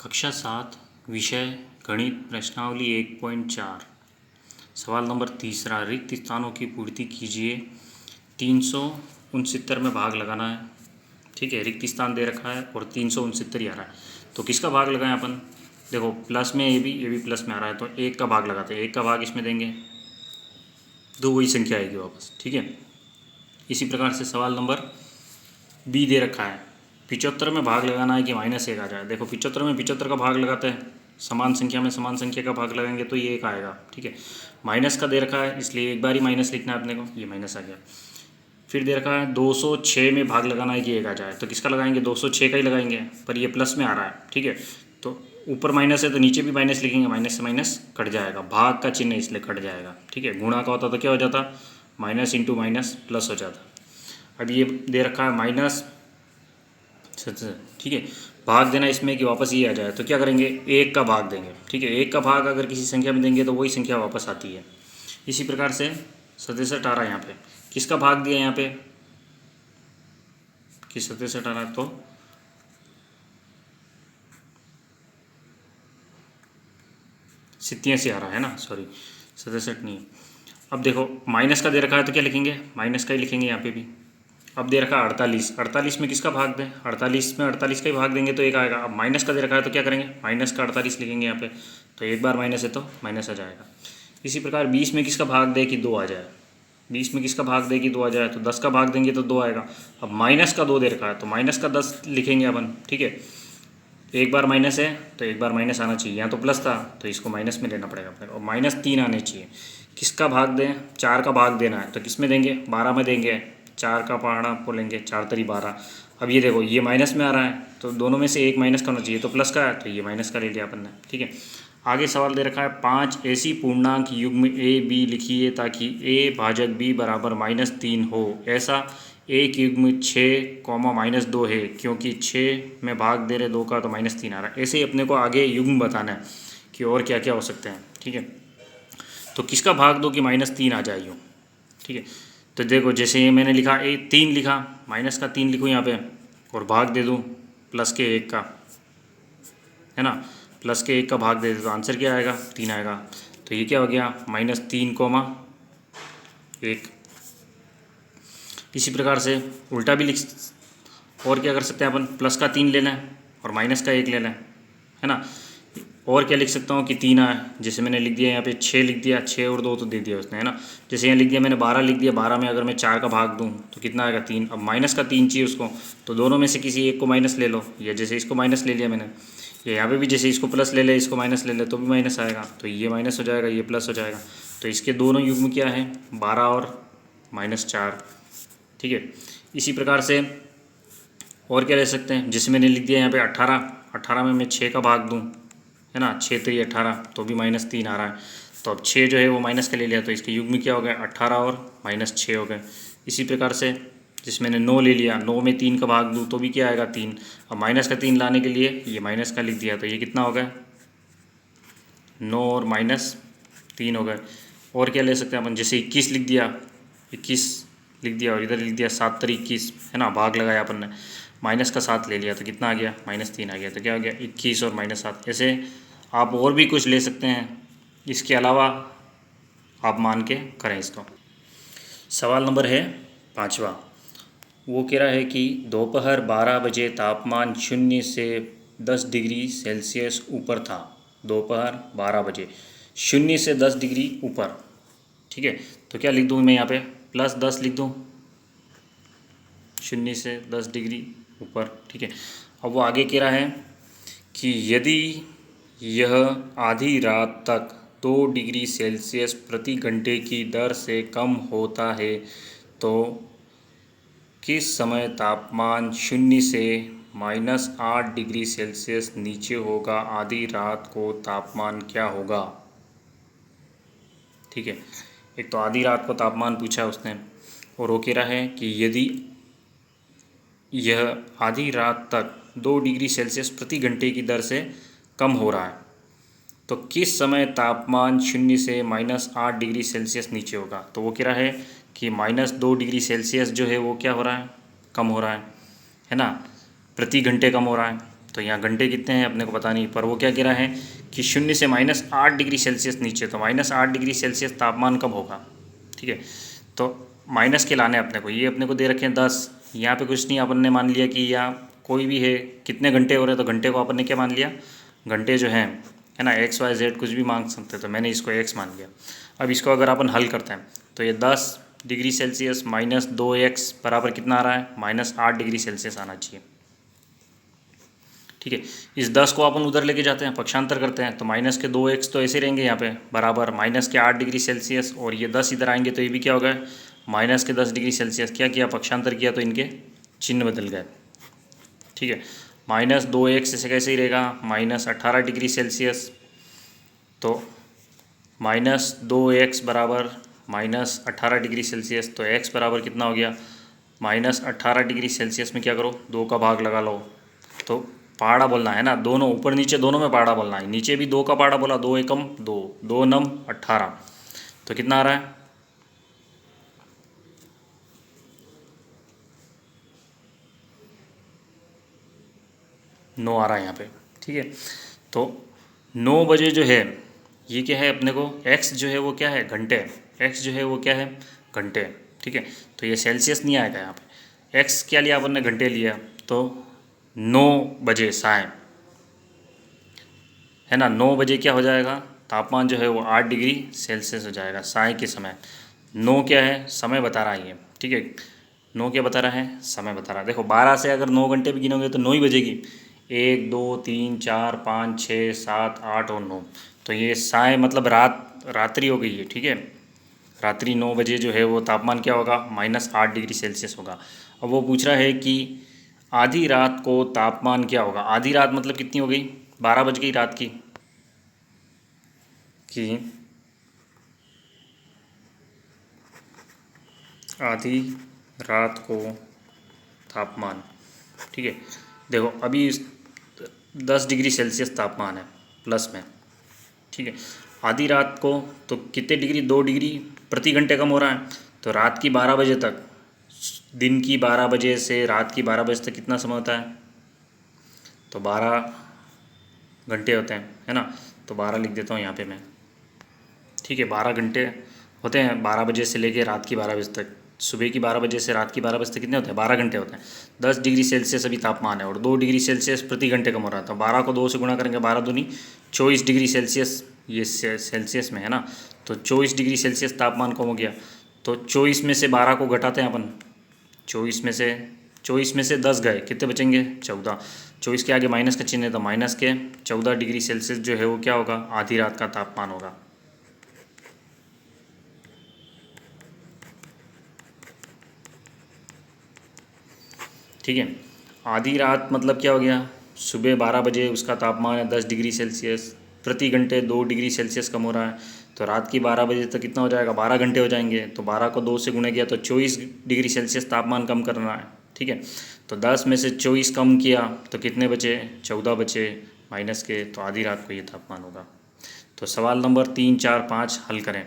कक्षा 7 विषय गणित प्रश्नावली 1.4 सवाल नंबर तीसरा, रिक्त स्थानों की पूर्ति कीजिए। 369 में भाग लगाना है। ठीक है, रिक्त स्थान दे रखा है और 369 ही आ रहा है, तो किसका भाग लगाएं अपन। देखो प्लस में ये भी प्लस में आ रहा है, तो एक का भाग लगाते हैं। एक का भाग इसमें देंगे तो वही संख्या आएगी वापस। ठीक है, इसी प्रकार से सवाल नंबर बी दे रखा है, 75 में भाग लगाना है कि -1 आ जाए। देखो 75 में 75 का भाग लगाते हैं, समान संख्या में समान संख्या का भाग लगाएंगे तो ये 1 आएगा। ठीक है, माइनस का दे रखा है इसलिए एक बार ही माइनस लिखना है अपने को, ये माइनस आ गया। फिर दे रखा है 206 में भाग लगाना है कि 1 आ जाए, तो किसका लगाएंगे, 206 का ही लगाएंगे, पर ये प्लस में आ रहा है। ठीक है, तो ऊपर माइनस है तो नीचे भी माइनस लिखेंगे, माइनस से माइनस कट जाएगा, भाग का चिन्ह इसलिए कट जाएगा। ठीक है, गुणा का होता तो क्या हो जाता, माइनस इंटू माइनस प्लस हो जाता। अब ये दे रखा है माइनस, ठीक है, भाग देना इसमें कि वापस ये आ जाए, तो क्या करेंगे, 1 का भाग देंगे। ठीक है, 1 का भाग अगर किसी संख्या में देंगे तो वही संख्या वापस आती है। इसी प्रकार से 67 आ रहा है यहाँ पे, किसका भाग दिया यहाँ पे कि 67 आ रहा है, तो 87 आ रहा है ना, सॉरी 67 नहीं। अब देखो माइनस का दे रखा है तो क्या लिखेंगे, माइनस का ही लिखेंगे यहाँ पे भी। अब दे रखा है 48 में किसका भाग दें, 48 में 48 का ही भाग देंगे तो 1 आएगा। अब माइनस का दे रखा है तो क्या करेंगे, माइनस का 48 लिखेंगे यहाँ पे, तो एक बार माइनस है तो माइनस आ जाएगा। इसी प्रकार 20 में किसका भाग दे कि 2 आ जाए, 20 में किसका भाग दे कि 2 आ जाए, तो 10 का भाग देंगे तो 2 आएगा। अब माइनस का 2 दे रखा है तो माइनस का 10 लिखेंगे अपन। ठीक है, एक बार माइनस है तो एक बार माइनस आना चाहिए, यहाँ तो प्लस था तो इसको माइनस में लेना पड़ेगा अपने, और -3 आने चाहिए। किसका भाग दें, 4 का भाग देना है तो किस में देंगे, 12 में देंगे। 4 का पहाड़ा बोलेंगे, 4 तरी 12। अब ये देखो ये माइनस में आ रहा है तो दोनों में से एक माइनस का होना चाहिए, तो प्लस का है तो ये माइनस का ले लिया अपन ने। ठीक है, आगे सवाल दे रखा है 5 ऐसी पूर्णांक युग्म ए बी लिखिए ताकि a भाजक b बराबर -3 हो। ऐसा एक युग्म 6, -2 है, क्योंकि 6 में भाग दे रहे 2 का तो -3 आ रहा है। ऐसे ही अपने को आगे युग्म बताना है कि और क्या क्या हो सकते हैं। ठीक है, तो किसका भाग दो कि -3 आ जाए यूँ। ठीक है, तो देखो जैसे ये मैंने लिखा 3 लिखा, माइनस का 3 लिखूँ यहाँ पे और भाग दे दूँ प्लस के 1 का, है ना, प्लस के 1 का भाग दे दे तो आंसर क्या आएगा, 3 आएगा। तो ये क्या हो गया, -3, 1। इसी प्रकार से उल्टा भी लिख, और क्या कर सकते हैं अपन, प्लस का 3 लेना है और माइनस का 1 लेना है ना। और क्या लिख सकता हूँ कि 3 आए, जैसे मैंने लिख दिया यहाँ पे 6 लिख दिया, 6 और 2 तो दे दिया उसने, है ना। जैसे यहाँ लिख दिया मैंने 12 लिख दिया, 12 में अगर मैं 4 का भाग दूँ तो कितना आएगा, 3। अब माइनस का 3 चाहिए उसको, तो दोनों में से किसी एक को माइनस ले लो, या जैसे इसको माइनस ले लिया मैंने, या यहाँ पे भी जैसे इसको प्लस ले ले इसको माइनस ले ले तो भी माइनस आएगा, तो ये माइनस हो जाएगा, ये प्लस हो जाएगा। तो इसके दोनों युग्म क्या है, 12 और -4। ठीक है, इसी प्रकार से और क्या ले सकते हैं, जैसे मैंने लिख दिया यहाँ पे 18 में मैं 6 का भाग दूँ, है ना, 6 3 18 तो भी -3 आ रहा है। तो अब 6 जो है वो माइनस का ले लिया तो इसके युग्म क्या हो गया, 18 और -6 हो गए। इसी प्रकार से जिस मैंने 9 ले लिया, 9 में 3 का भाग दूँ तो भी क्या आएगा, 3। अब माइनस का 3 लाने के लिए ये माइनस का लिख दिया तो ये कितना हो गया, 9 और -3 हो गए। और क्या ले सकते हैं अपन, जैसे 21 लिख दिया, 21 लिख दिया और इधर लिख दिया 7 3 21, है ना, भाग लगाया अपन ने, माइनस का 7 ले लिया तो कितना आ गया, -3 आ गया। तो क्या हो गया, 21 और -7। ऐसे आप और भी कुछ ले सकते हैं, इसके अलावा आप मान के करें इसको। सवाल नंबर है 5वां, वो कह रहा है कि दोपहर 12 बजे तापमान 0 से 10 डिग्री सेल्सियस ऊपर था। दोपहर 12 बजे 0 से 10 डिग्री ऊपर। ठीक है, तो क्या लिख दूँ मैं यहाँ पे, +10 लिख दूँ, 0 से 10 डिग्री ऊपर। ठीक है, अब वो आगे कह रहा है कि यदि यह आधी रात तक 2 डिग्री सेल्सियस प्रति घंटे की दर से कम होता है तो किस समय तापमान 0 से -8 डिग्री सेल्सियस नीचे होगा, आधी रात को तापमान क्या होगा। ठीक है, एक तो आधी रात को तापमान पूछा उसने, और वो कह रहा है कि यदि यह आधी रात तक 2 डिग्री सेल्सियस प्रति घंटे की दर से कम हो रहा है तो किस समय तापमान 0 से -8 डिग्री सेल्सियस नीचे होगा। तो वो कह रहा है कि -2 डिग्री सेल्सियस जो है वो क्या हो रहा है, कम हो रहा है ना, प्रति घंटे कम हो रहा है। तो यहाँ घंटे कितने हैं अपने को पता नहीं, पर वो क्या कह रहा है कि 0 से -8 डिग्री सेल्सियस नीचे। तो -8 डिग्री सेल्सियस तापमान कब होगा, ठीक है। तो माइनस के लाने अपने को, ये अपने को दे रखे हैं 10, यहाँ पे कुछ नहीं, अपन ने मान लिया कि या कोई भी है, कितने घंटे हो रहे हैं, तो घंटे को अपन ने क्या मान लिया, घंटे जो हैं है ना XYZ कुछ भी मांग सकते हैं, तो मैंने इसको x मान लिया। अब इसको अगर अपन हल करते हैं तो ये 10 डिग्री सेल्सियस -2x बराबर कितना आ रहा है, -8 डिग्री सेल्सियस आना चाहिए, ठीक है। इस 10 को अपन उधर लेके जाते हैं, पक्षांतर करते हैं, तो -2x तो ऐसे रहेंगे यहाँ पे बराबर -8 डिग्री सेल्सियस, और ये 10 इधर आएंगे तो ये भी क्या होगा, -10 डिग्री सेल्सियस। क्या किया, पक्षांतर किया तो इनके चिन्ह बदल गए, ठीक है। -2x ऐसे कैसे ही रहेगा, -18 डिग्री सेल्सियस, तो -2x बराबर -18 डिग्री सेल्सियस, तो x बराबर कितना हो गया, -18 डिग्री सेल्सियस में क्या करो, 2 का भाग लगा लो, तो पहाड़ा बोलना है ना, दोनों ऊपर नीचे दोनों में पहाड़ा बोलना है, नीचे भी 2 का पहाड़ा बोला, 2 एकम 2, 2 नम 18, तो कितना आ रहा है, 9 आ रहा है यहाँ पे, ठीक है। तो 9 बजे जो है ये क्या है अपने को, x जो है वो क्या है, घंटे, x जो है वो क्या है, घंटे, ठीक है। तो ये सेल्सियस नहीं आएगा यहाँ पे, x क्या लिया अपन ने, घंटे लिया, तो 9 बजे साय है ना, 9 बजे क्या हो जाएगा, तापमान जो है वो 8 डिग्री सेल्सियस हो जाएगा साय के समय। 9 क्या है, समय बता रहा है ये, ठीक है। 9 क्या बता रहा है, समय बता रहा है। देखो 12 से अगर 9 घंटे भी गिनोगे तो 9 ही बजेगी, 1 2 3 4 5 6 7 8 और 9, तो ये साय मतलब रात्रि हो गई है, ठीक है। रात्रि 9 बजे जो है वो तापमान क्या होगा, -8 डिग्री सेल्सियस होगा। अब वो पूछ रहा है कि आधी रात को तापमान क्या होगा, आधी रात मतलब कितनी हो गई, 12 बज गई रात की, कि आधी रात को तापमान, ठीक है। देखो अभी 10 डिग्री सेल्सियस तापमान है प्लस में, ठीक है। आधी रात को तो कितने डिग्री, 2 डिग्री प्रति घंटे कम हो रहा है, तो रात की 12 बजे तक, दिन की 12 बजे से रात की 12 बजे तक कितना समय होता है, तो 12 घंटे होते हैं, है ना। तो 12 लिख देता हूँ यहाँ पे मैं, ठीक है। 12 घंटे होते हैं, 12 बजे से लेके रात की 12 बजे तक, सुबह की 12 बजे से रात की 12 बजे तक कितने होते हैं, 12 घंटे होते हैं। 10 डिग्री सेल्सियस अभी तापमान है और 2 डिग्री सेल्सियस प्रति घंटे कम हो रहा था, 12 को 2 से गुणा करेंगे, 12 दूनी 24 डिग्री सेल्सियस, ये सेल्सियस में है ना, तो 24 डिग्री सेल्सियस तापमान कम हो गया। तो 24 में से 12 को घटाते हैं अपन, 24 में से 10 गए, कितने बचेंगे, 14। 24 के आगे माइनस का चिन्ह है, तो माइनस के 14 डिग्री सेल्सियस जो है वो क्या होगा, आधी रात का तापमान होगा, ठीक है। आधी रात मतलब क्या हो गया, सुबह 12 बजे उसका तापमान है 10 डिग्री सेल्सियस, प्रति घंटे 2 डिग्री सेल्सियस कम हो रहा है, तो रात की 12 बजे तक कितना हो जाएगा, 12 घंटे हो जाएंगे, तो 12 को 2 से गुणा किया तो 24 डिग्री सेल्सियस तापमान कम करना है, ठीक है। तो 10 में से 24 कम किया तो कितने बचे, 14 बचे माइनस के, तो आधी रात को ये तापमान होगा। तो सवाल नंबर 3 4 5 हल करें।